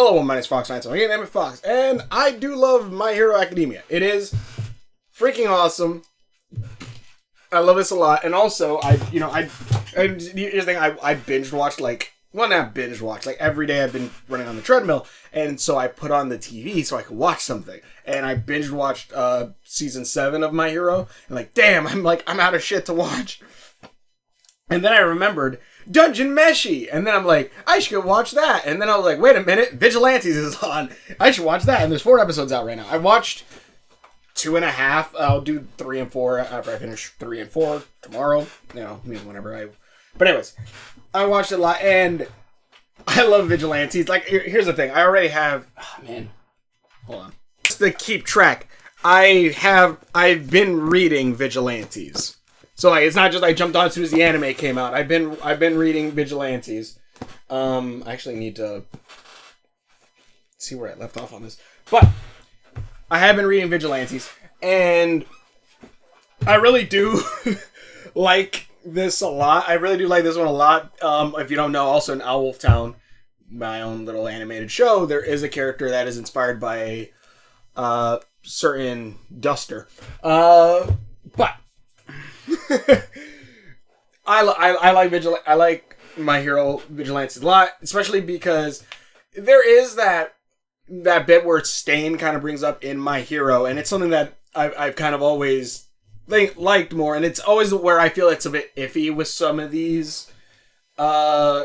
Hello, my name is Fox9, so I'm Fox, and I do love My Hero Academia. It is freaking awesome. I love this a lot, and also, here's the thing, I binge watched, every day I've been running on the treadmill, and so I put on the TV so I could watch something, and I binge watched, season 7 of My Hero, and damn, I'm out of shit to watch. And then I remembered Dungeon Meshi, and then I'm like, I should watch that, and then I was like, wait a minute, Vigilantes is on, I should watch that, and there's 4 episodes out right now. I watched 2.5, I'll do 3 and 4 after I finish 3 and 4 tomorrow, whenever but anyways, I watched it a lot, and I love Vigilantes. Here's the thing, I already have, hold on, just to keep track, I've been reading Vigilantes. So it's not just I jumped on as soon as the anime came out. I've been reading Vigilantes. I actually need to see where I left off on this. But I have been reading Vigilantes, and I really do like this a lot. I really do like this one a lot. If you don't know, also in Owlwolf Town, my own little animated show, there is a character that is inspired by a certain duster. But I like My Hero Vigilantes a lot, especially because there is that bit where Stain kind of brings up in My Hero, and it's something that I've kind of always liked more, and it's always where I feel it's a bit iffy with some of these anime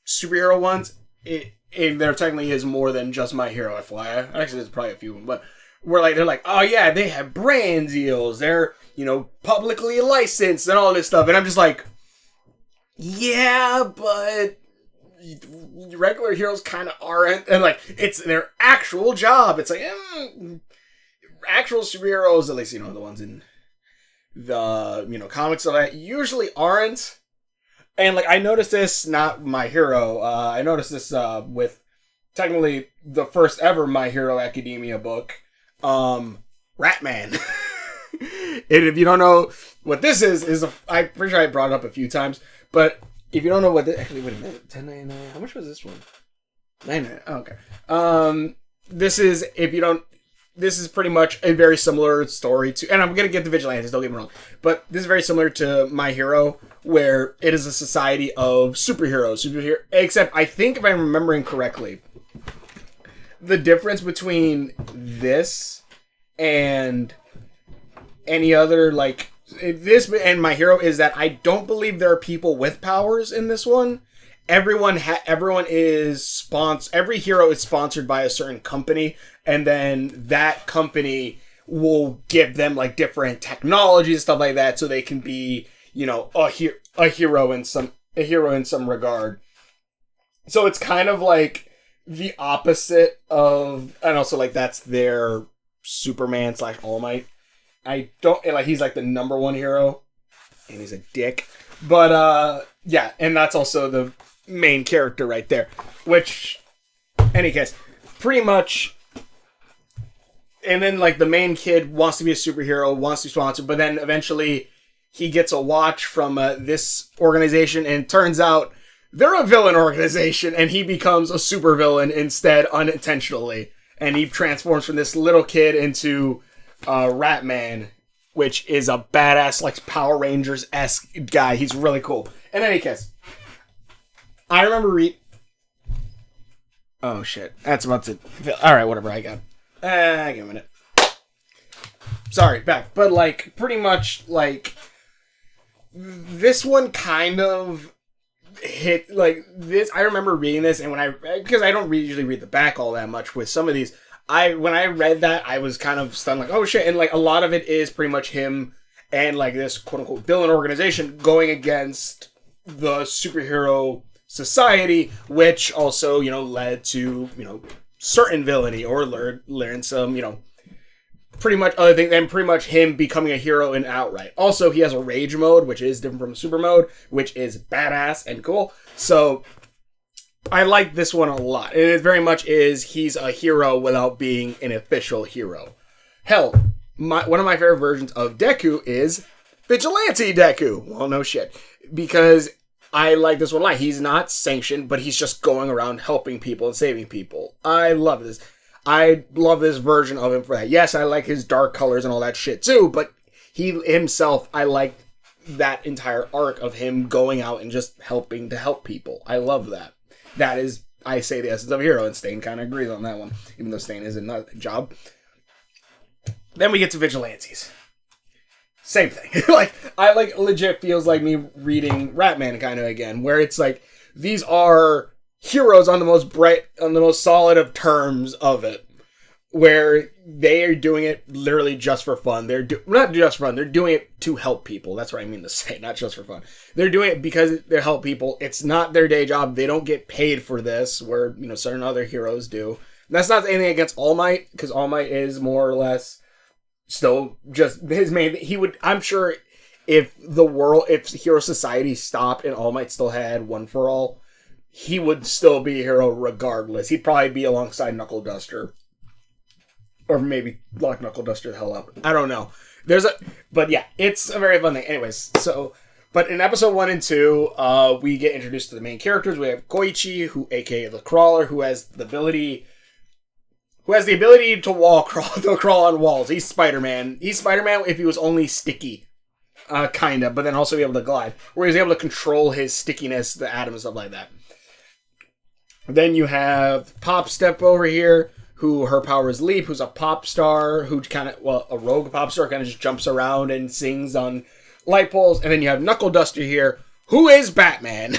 superhero ones. There technically is more than just My Hero, FYI. Actually, there's probably a few of them, but they're like, oh yeah, they have brand deals, they're, publicly licensed and all this stuff. And I'm just like, yeah, but regular heroes kind of aren't. And it's their actual job. It's actual superheroes, at least, the ones in the, comics and all that, usually aren't. And I noticed this, not My Hero, I noticed this with technically the first ever My Hero Academia book, RATMAN. And if you don't know what this is I'm pretty sure I brought it up a few times, but if you don't know what this, actually, wait a minute, $10.99, how much was this one? $9.99, oh, okay. This is pretty much a very similar story to, and I'm gonna get the Vigilantes, don't get me wrong, but this is very similar to My Hero, where it is a society of superheroes, except I think if I'm remembering correctly, the difference between this and any other, this and My Hero is that I don't believe there are people with powers in this one. Everyone is sponsored. Every hero is sponsored by a certain company, and then that company will give them different technology and stuff like that, so they can be, a hero in some regard. So it's kind of the opposite of, and also that's their Superman / All Might. I don't, he's the number one hero, and he's a dick, but yeah, and that's also the main character right there, which, any case, pretty much, and then the main kid wants to be a superhero, wants to be sponsored, but then eventually he gets a watch from this organization, and it turns out they're a villain organization, and he becomes a supervillain instead, unintentionally. And he transforms from this little kid into RATMAN, which is a badass, Power Rangers-esque guy. He's really cool. In any case, I remember oh shit, that's about to... Alright, whatever, I got... give me a minute. Sorry, back. But, pretty much, this one kind of hit this. I remember reading this, and because I don't usually read the back all that much with some of these, when I read that, I was kind of stunned, oh shit, and a lot of it is pretty much him and this quote unquote villain organization going against the superhero society, which also led to certain villainy, or learn some pretty much other things, and pretty much him becoming a hero in outright. Also, he has a rage mode, which is different from super mode, which is badass and cool. So I like this one a lot. And it very much is, he's a hero without being an official hero. Hell, one of my favorite versions of Deku is Vigilante Deku. Well, no shit. Because I like this one line. He's not sanctioned, but he's just going around helping people and saving people. I love this. I love this version of him for that. Yes, I like his dark colors and all that shit too, but he himself, I like that entire arc of him going out and just helping to help people. I love that. That is, I say, the essence of a hero, and Stain kind of agrees on that one, even though Stain isn't a job. Then we get to Vigilantes. Same thing. I legit feels like me reading Ratman kind of again, where it's like, these are heroes on the most solid of terms of it, where they are doing it literally just for fun. Not just for fun, they're doing it to help people. That's what I mean to say, not just for fun. They're doing it because they help people. It's not their day job. They don't get paid for this, where, certain other heroes do. And that's not anything against All Might, because All Might is more or less still just his main. I'm sure if Hero Society stopped and All Might still had One for All, he would still be a hero regardless. He'd probably be alongside Knuckle Duster. Or maybe lock Knuckle Duster the hell up. I don't know. But yeah, it's a very fun thing. Anyways, but in episode 1 and 2, we get introduced to the main characters. We have Koichi, aka the Crawler, who has the ability to crawl on walls. He's Spider-Man. He's Spider-Man if he was only sticky. Kinda, but then also be able to glide. Where he's able to control his stickiness, the atoms, stuff like that. Then you have Pop Step over here, who her power is Leap, who's a pop star, a rogue pop star, kind of just jumps around and sings on light poles. And then you have Knuckle Duster here, who is Batman.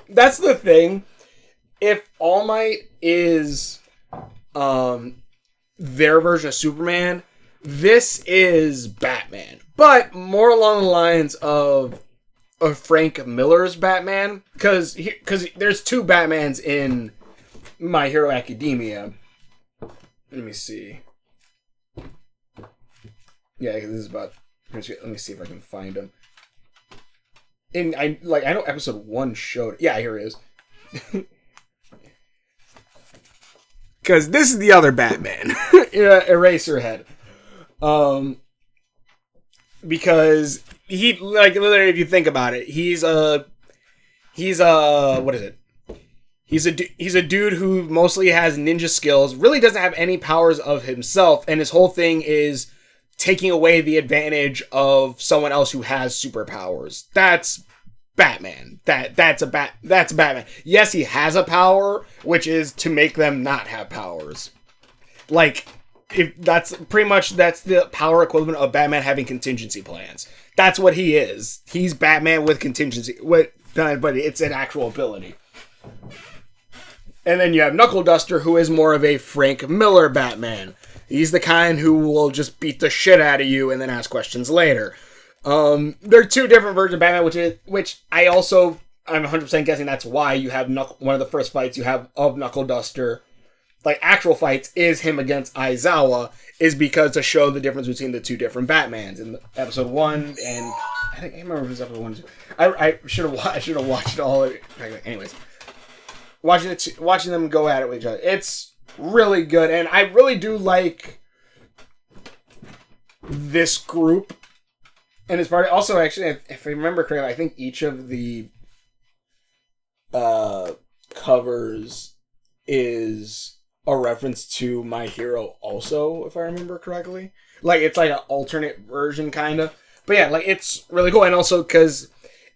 That's the thing. If All Might is their version of Superman, this is Batman. But more along the lines of Frank Miller's Batman. Because there's 2 Batmans in My Hero Academia. Let me see. Yeah, this is about. Let me see if I can find him. I know episode 1 showed. Yeah, here it is. Because this is the other Batman, Eraserhead. Because he literally, if you think about it, he's a what is it? He's a dude who mostly has ninja skills, really doesn't have any powers of himself, and his whole thing is taking away the advantage of someone else who has superpowers. That's Batman. That's Batman. Yes, he has a power, which is to make them not have powers. That's the power equivalent of Batman having contingency plans. That's what he is. He's Batman with contingency, but it's an actual ability. And then you have Knuckle Duster, who is more of a Frank Miller Batman. He's the kind who will just beat the shit out of you and then ask questions later. There are 2 different versions of Batman, which I'm 100% guessing that's why you have one of the first fights you have of Knuckle Duster, actual fights, is him against Aizawa, is because to show the difference between the 2 different Batmans. In episode 1, and I can't remember if it was episode 1 or 2. I should have watched all of it. Anyways. Watching them go at it with each other. It's really good, and I really do like this group. And it's part also, actually, if I remember correctly, I think each of the covers is a reference to My Hero also, if I remember correctly. It's an alternate version, kind of. But yeah, it's really cool, and also because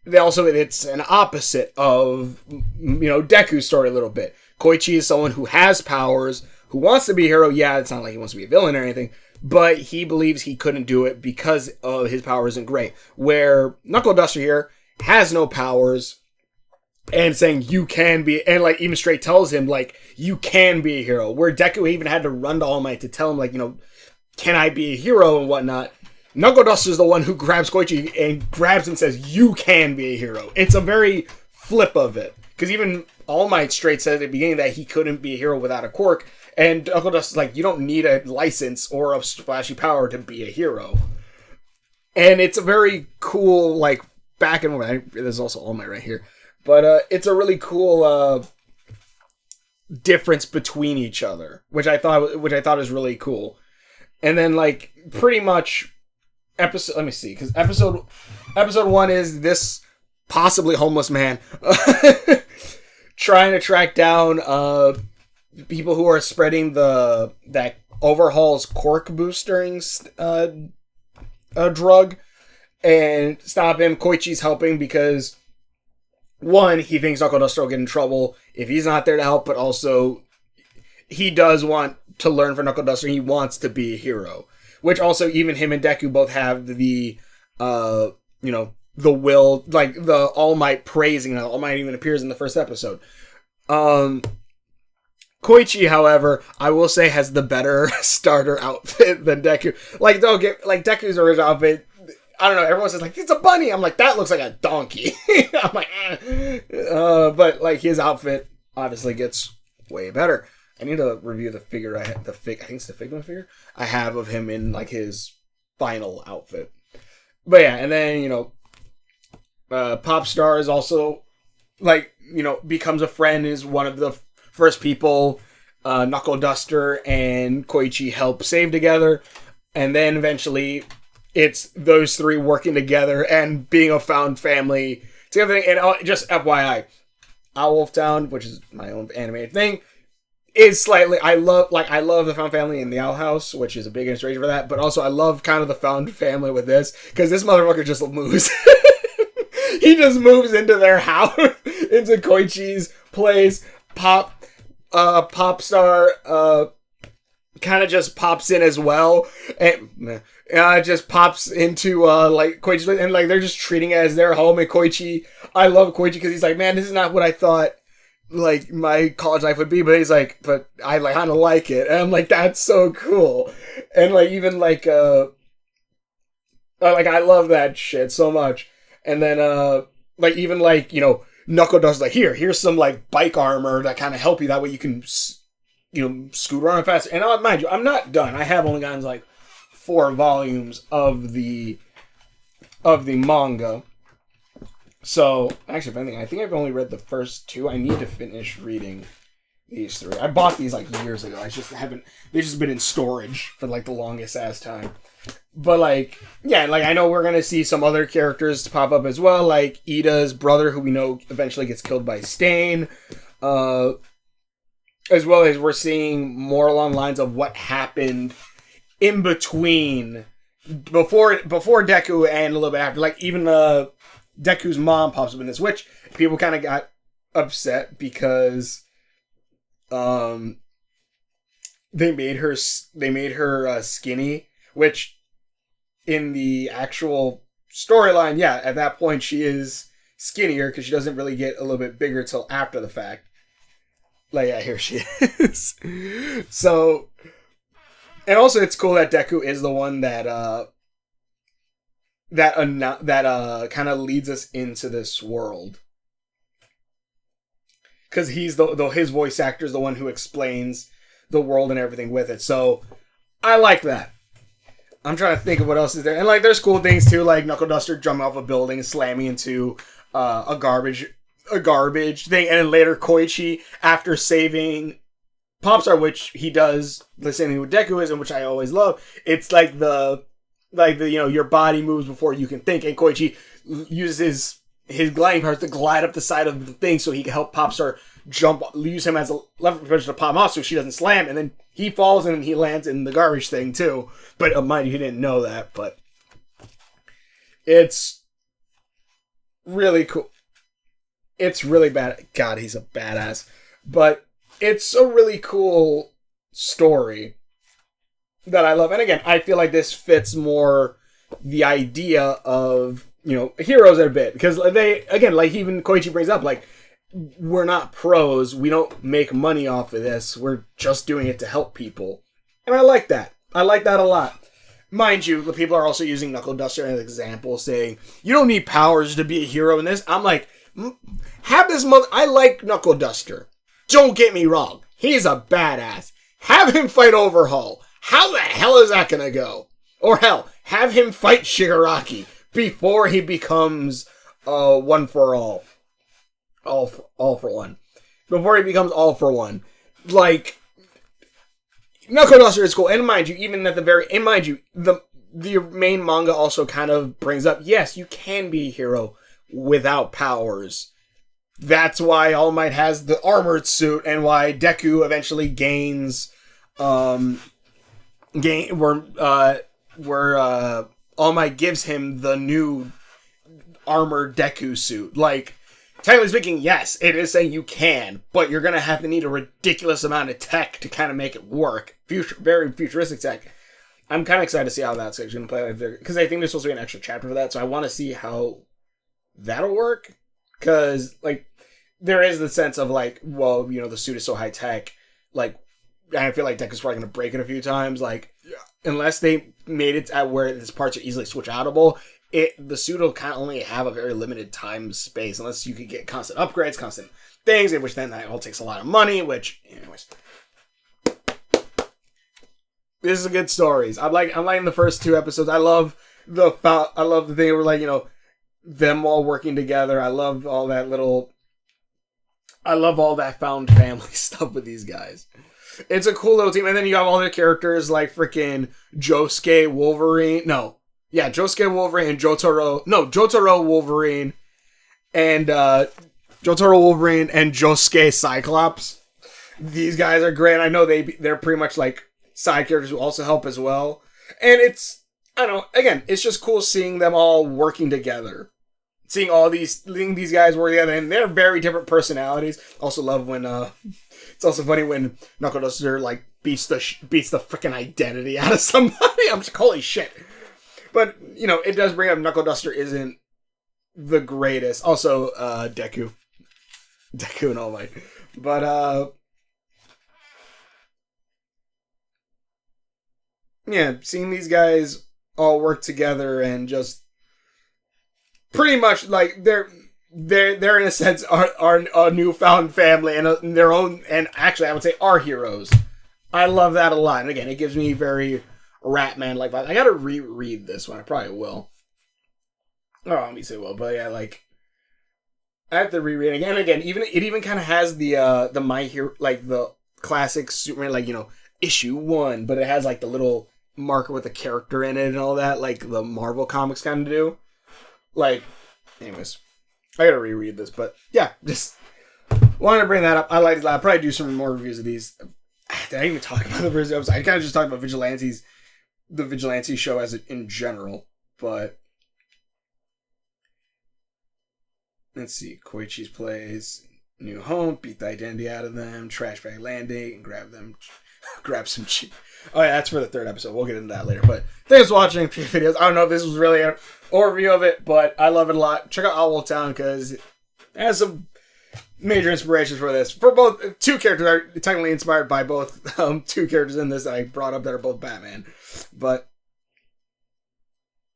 it's an opposite of, Deku's story a little bit. Koichi is someone who has powers, who wants to be a hero. Yeah, it's not like he wants to be a villain or anything, but he believes he couldn't do it because of his power isn't great. Where Knuckle Duster here has no powers and saying you can be, and even straight tells him, you can be a hero. Where Deku even had to run to All Might to tell him, can I be a hero and whatnot. Knuckle Duster's the one who grabs Koichi and grabs him and says, you can be a hero. It's a very flip of it. Because even All Might straight said at the beginning that he couldn't be a hero without a quirk. And Knuckle Duster's you don't need a license or a flashy power to be a hero. And it's a very cool, back and forth. There's also All Might right here. But it's a really cool difference between each other, which I thought is really cool. And then, pretty much... let me see, because episode 1 is this possibly homeless man, trying to track down people who are spreading that overhauls cork boostering drug, and stop him. Koichi's helping because, one, he thinks Knuckle Duster will get in trouble if he's not there to help, but also he does want to learn from Knuckle Duster. He wants to be a hero, which also even him and Deku both have the the will, like the All Might praising. All Might even appears in the first episode. Koichi, however, I will say has the better starter outfit than Deku. Like, don't get, like, Deku's original outfit, I don't know, everyone says, like, it's a bunny. I'm like, that looks like a donkey. I'm like, but, like, his outfit obviously gets way better. I need to review the figure I think it's the Figma figure I have of him in, like, his final outfit. But yeah, and then, Popstar is also, like, becomes a friend, is one of the first people Knuckle Duster and Koichi help save together. And then eventually it's those three working together and being a found family together. And just FYI, Owlwolf Town, which is my own animated thing, is slightly, I love the found family in the Owl House, which is a big inspiration for that. But also I love kind of the found family with this, because this motherfucker just moves. He just moves into their house, into Koichi's place. Popstar kind of just pops in as well, and just pops into like Koichi's, and like they're just treating it as their home. And Koichi, I love Koichi because he's like, man, this is not what I thought like my college life would be, but he's like, but I like kind of like it, and I'm like, that's so cool. And like even like I love that shit so much. And then like even like Knuckle Duster's like, here's some like bike armor that kind of help you. That way you can, scoot around faster. And mind you, I'm not done. I have only gotten like 4 volumes of the manga. So actually, if anything, I think I've only read the first 2. I need to finish reading these 3. I bought these like years ago. I just haven't. They've just been in storage for like the longest ass time. But, like, yeah, like, I know we're going to see some other characters pop up as well, like Ida's brother, who we know eventually gets killed by Stain, as well as we're seeing more along the lines of what happened in between, before Deku and a little bit after. Like, even Deku's mom pops up in this, which people kind of got upset because they made her skinny, which in the actual storyline, yeah, at that point she is skinnier because she doesn't really get a little bit bigger till after the fact. Like, yeah, here she is. So, and also it's cool that Deku is the one that kind of leads us into this world, because he's his voice actor is the one who explains the world and everything with it. So I like that. I'm trying to think of what else is there. And, like, there's cool things, too, like Knuckle Duster jumping off a building and slamming into a garbage thing. And then later, Koichi, after saving Popstar, which he does the same thing with Deku is, and which I always love, it's like the your body moves before you can think. And Koichi uses his gliding powers to glide up the side of the thing so he can help Popstar jump, use him as a lever pressure to pop off so she doesn't slam, and then he falls and he lands in the garbage thing too. But mind you, he didn't know that, but it's really cool. It's really bad. God, he's a badass. But it's a really cool story that I love. And again, I feel like this fits more the idea of, heroes a bit. Because they, again, like even Koichi brings up, like, we're not pros. We don't make money off of this. We're just doing it to help people. And I like that. I like that a lot. Mind you, the people are also using Knuckle Duster as an example, saying, you don't need powers to be a hero in this. I'm like, have this I like Knuckle Duster. Don't get me wrong. He's a badass. Have him fight Overhaul. How the hell is that gonna go? Or hell, have him fight Shigaraki before he becomes one for all. All for one. Before he becomes all for one. Like, Knuckle Duster is cool. And mind you, the main manga also kind of brings up, yes, you can be a hero without powers. That's why All Might has the armored suit, and why Deku eventually gains, where All Might gives him the new armored Deku suit. Like, technically speaking, yes, it is saying you can, but you're gonna have to need a ridiculous amount of tech to kind of make it work. Very futuristic tech. I'm kind of excited to see how that's actually gonna play, because I think there's supposed to be an extra chapter for that, so I want to see how that'll work. Because, like, there is the sense of, like, well, you know, the suit is so high-tech, like, I feel like Deku's probably going to break it a few times, like, unless they made it at where these parts are easily switch-outable, the suit will kind of only have a very limited time space, unless you could get constant upgrades, constant things, which then that all takes a lot of money, which, anyways. This is a good stories. I'm liking the first 2 episodes. I love the thing where, like, you know, them all working together. I love all that found family stuff with these guys. It's a cool little team. And then you have all the characters like freaking Josuke Wolverine. Josuke Wolverine and Jotaro Wolverine and Jotaro Wolverine and Josuke Cyclops. These guys are great. I know they're pretty much like side characters who also help as well. And it's, I don't know, again, it's just cool seeing them all working together. Seeing these guys work together, and they're very different personalities. Also love when, it's also funny when Knuckle Duster, like, beats the freaking identity out of somebody. I'm just like, holy shit. But, you know, it does bring up Knuckle Duster isn't the greatest. Also, Deku and All Might. But, yeah, seeing these guys all work together and just pretty much like they're in a sense are a newfound family and their own, and actually I would say are heroes. I love that a lot. And again, it gives me very Ratman like vibe. I gotta reread this one. I probably will. Oh, let me say will, but yeah, like I have to reread it again. Again, it even kind of has the My Hero, like the classic Superman, like, you know, issue 1, but it has like the little marker with the character in it and all that, like the Marvel comics kind of do. Like, anyways, I gotta reread this, but yeah, just wanted to bring that up. I like it. I'll probably do some more reviews of these. Did I even talk about the first episode? I kind of just talked about Vigilantes, the Vigilante show as in general, but let's see. Koichi's plays new home, beat the identity out of them, trash bag landing, and grab some cheap. Oh yeah, that's for the 3rd episode. We'll get into that later. But thanks for watching videos. I don't know if this was really an overview of it, but I love it a lot. Check out Owl Town because it has some major inspirations for this. For both 2 characters are technically inspired by both 2 characters in this that I brought up that are both Batman. But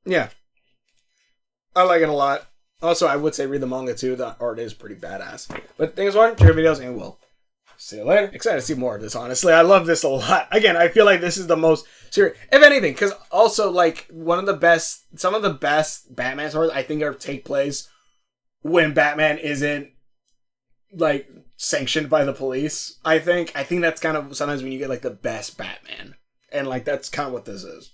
yeah, I like it a lot. Also, I would say read the manga too. The art is pretty badass. But thanks for watching. Check videos and we'll see you later. Excited to see more of this, honestly. I love this a lot. Again, I feel like this is the most serious, if anything, because also, like, some of the best Batman stories, I think, take place when Batman isn't, like, sanctioned by the police, I think. I think that's kind of sometimes when you get, like, the best Batman. And, like, that's kind of what this is.